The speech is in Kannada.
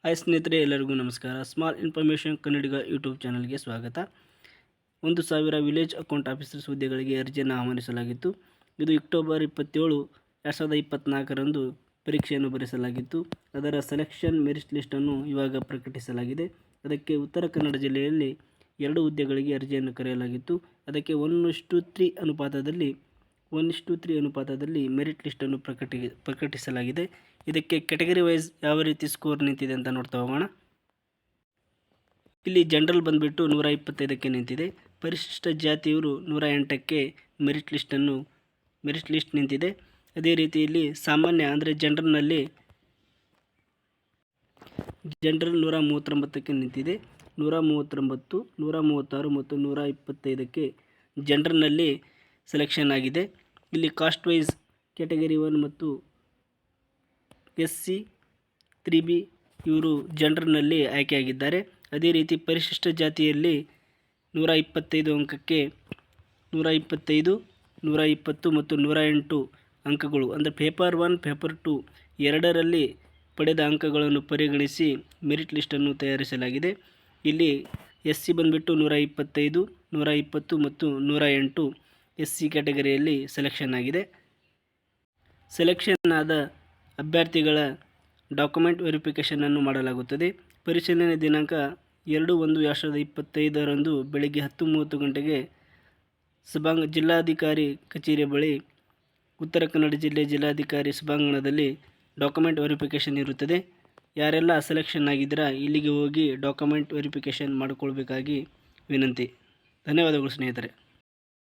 ಹಾಯ್ ಸ್ನೇಹಿತರೆ, ಎಲ್ಲರಿಗೂ ನಮಸ್ಕಾರ. ಸ್ಮಾಲ್ ಇನ್ಫಾರ್ಮೇಷನ್ ಕನ್ನಡಿಗ ಯೂಟ್ಯೂಬ್ ಚಾನಲ್ಗೆ ಸ್ವಾಗತ. 1,000 ವಿಲೇಜ್ ಅಕೌಂಟ್ ಆಫೀಸರ್ಸ್ ಹುದ್ದೆಗಳಿಗೆ ಅರ್ಜಿಯನ್ನು ಆಹ್ವಾನಿಸಲಾಗಿತ್ತು. ಇದು ಅಕ್ಟೋಬರ್ 27, 2024ರಂದು ಪರೀಕ್ಷೆಯನ್ನು ಬರೆಸಲಾಗಿತ್ತು. ಅದರ ಸೆಲೆಕ್ಷನ್ ಮೆರಿಟ್ ಲಿಸ್ಟನ್ನು ಇವಾಗ ಪ್ರಕಟಿಸಲಾಗಿದೆ. ಅದಕ್ಕೆ ಉತ್ತರ ಕನ್ನಡ ಜಿಲ್ಲೆಯಲ್ಲಿ 2 ಹುದ್ದೆಗಳಿಗೆ ಅರ್ಜಿಯನ್ನು ಕರೆಯಲಾಗಿತ್ತು. ಅದಕ್ಕೆ 1:3 ಅನುಪಾತದಲ್ಲಿ ಮೆರಿಟ್ ಲಿಸ್ಟನ್ನು ಪ್ರಕಟಿಸಲಾಗಿದೆ. ಇದಕ್ಕೆ ಕೆಟಗರಿ ವೈಸ್ ಯಾವ ರೀತಿ ಸ್ಕೋರ್ ನಿಂತಿದೆ ಅಂತ ನೋಡ್ತಾ ಹೋಗೋಣ. ಇಲ್ಲಿ ಜನರಲ್ ಬಂದುಬಿಟ್ಟು 125ಕ್ಕೆ ನಿಂತಿದೆ. ಪರಿಶಿಷ್ಟ ಜಾತಿಯವರು 108ಕ್ಕೆ ಮೆರಿಟ್ ಲಿಸ್ಟ್ ನಿಂತಿದೆ. ಅದೇ ರೀತಿ ಇಲ್ಲಿ ಸಾಮಾನ್ಯ ಅಂದರೆ ಜನರಲ್ 139ಕ್ಕೆ ನಿಂತಿದೆ. 139, 136 ಮತ್ತು 125ಕ್ಕೆ ಜನರಲ್ನಲ್ಲಿ ಸೆಲೆಕ್ಷನ್ ಆಗಿದೆ. ಇಲ್ಲಿ ಕಾಸ್ಟ್ ವೈಸ್ ಕ್ಯಾಟಗರಿ 1 ಮತ್ತು SC 3B ಇವರು ಜನರಲ್ನಲ್ಲಿ ಆಯ್ಕೆಯಾಗಿದ್ದಾರೆ. ಅದೇ ರೀತಿ ಪರಿಶಿಷ್ಟ ಜಾತಿಯಲ್ಲಿ 125 ಅಂಕಕ್ಕೆ 125, 120 ಮತ್ತು 108 ಅಂಕಗಳು ಅಂದರೆ ಪೇಪರ್ 1, ಪೇಪರ್ 2 ಎರಡರಲ್ಲಿ ಪಡೆದ ಅಂಕಗಳನ್ನು ಪರಿಗಣಿಸಿ ಮೆರಿಟ್ ಲಿಸ್ಟನ್ನು ತಯಾರಿಸಲಾಗಿದೆ. ಇಲ್ಲಿ SC ಬಂದುಬಿಟ್ಟು 125, 120 ಮತ್ತು 108 SC ಕ್ಯಾಟಗರಿಯಲ್ಲಿ ಸೆಲೆಕ್ಷನ್ ಆಗಿದೆ. ಸೆಲೆಕ್ಷನ್ ಆದ ಅಭ್ಯರ್ಥಿಗಳ ಡಾಕ್ಯುಮೆಂಟ್ ವೆರಿಫಿಕೇಷನನ್ನು ಮಾಡಲಾಗುತ್ತದೆ. ಪರಿಶೀಲನೆ ದಿನಾಂಕ 2/1/2025ರಂದು ಬೆಳಗ್ಗೆ 10:30 ಗಂಟೆಗೆ ಜಿಲ್ಲಾಧಿಕಾರಿ ಕಚೇರಿಯ ಬಳಿ ಉತ್ತರ ಕನ್ನಡ ಜಿಲ್ಲೆ ಜಿಲ್ಲಾಧಿಕಾರಿ ಸಭಾಂಗಣದಲ್ಲಿ ಡಾಕ್ಯುಮೆಂಟ್ ವೆರಿಫಿಕೇಷನ್ ಇರುತ್ತದೆ. ಯಾರೆಲ್ಲ ಸೆಲೆಕ್ಷನ್ ಆಗಿದ್ದೀರಾ ಇಲ್ಲಿಗೆ ಹೋಗಿ ಡಾಕ್ಯುಮೆಂಟ್ ವೆರಿಫಿಕೇಷನ್ ಮಾಡಿಕೊಳ್ಬೇಕಾಗಿ ವಿನಂತಿ. ಧನ್ಯವಾದಗಳು ಸ್ನೇಹಿತರೆ.